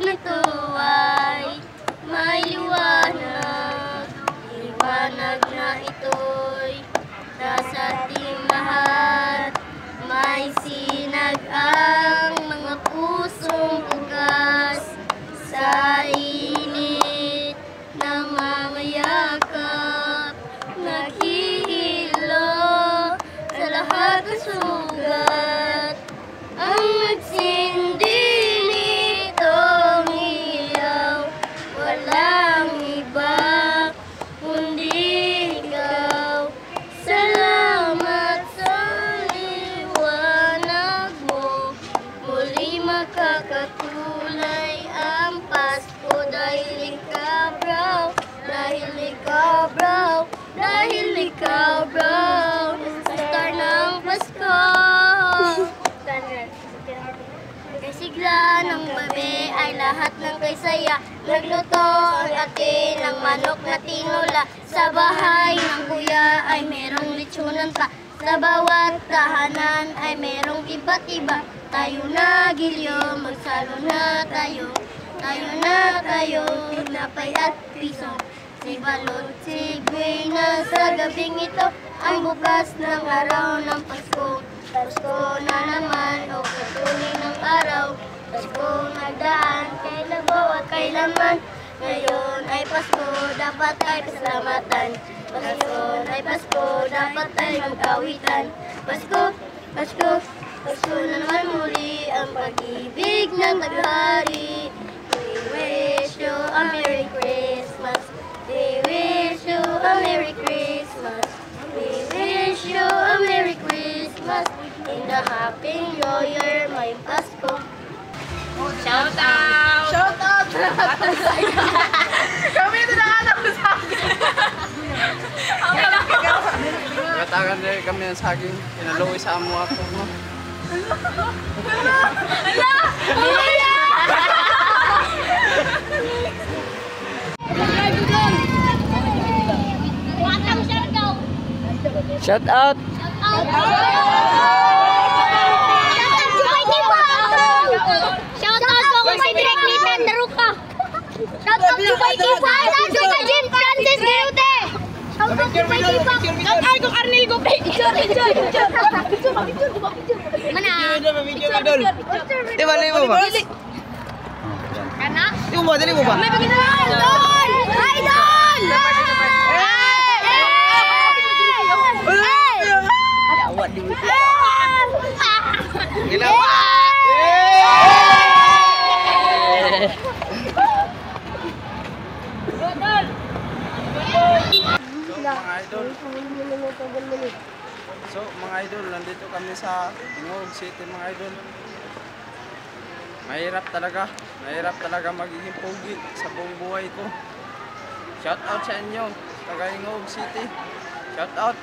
nito ay may liwanag. Liwanag na ito'y nasa ating lahat. May sinag ang mga pusong bukas sa init ng mamayakap. Naghihilo sa lahat ng sugat. Ang nagsindi nitong ilaw, walang iba kundi ikaw. Salamat sa liwanag mo, muli makakatulay ang Pasko. Dahil ikaw, bro, dahil ikaw, bro, dahil ikaw, bro, star ng Pasko. Kasigla ng babe ay lahat ng kaysaya. Nagluto ang ate ng manok na tinula. Sa bahay ng kuya ay merong litsunan pa. Sa bawat tahanan ay merong iba't iba. Tayo na gilyo, magsalo na tayo. Tayo na tayo, napay at piso. Si balot, si Gwen na sa gabing ito ang bukas ng araw ng Pasko. Pasko na naman o katuloy ng araw. Pasko nagdaan kay labaw at kailanman. Ngayon ay Pasko, dapat ay pasalamatan. Pasko ay Pasko, dapat ay magkawitan. Pasko, Pasko, Pasko na naman muli ang pag-ibig ng taghari. We wish you a Merry Christmas. We wish you a Merry Christmas. We wish you a Merry Christmas. In the happy New Year, may Pasko. Shout out! Shout out! Kami ito nakatapos sa akin. Katakan din kami ng saging. Inaluwi sa amo ako mo. Shout out! Shoutout po kay Direk Nathan Daruka. Shoutout po kay Kipa. Shoutout kay Jim Francis Gerute. Shoutout po kay Kipa. Shoutout kay Arnel Gopay. Mana? Di ba, mo ba? Kana? Di mo ba? Dali mo ba? May pagkita. Idol! Idol! Ginawa! So mga idol, nandito kami sa Ngog City mga idol. Mahirap talaga magiging pogi sa buong buhay ko. Shout out sa inyo, taga Ngog City. Shout out.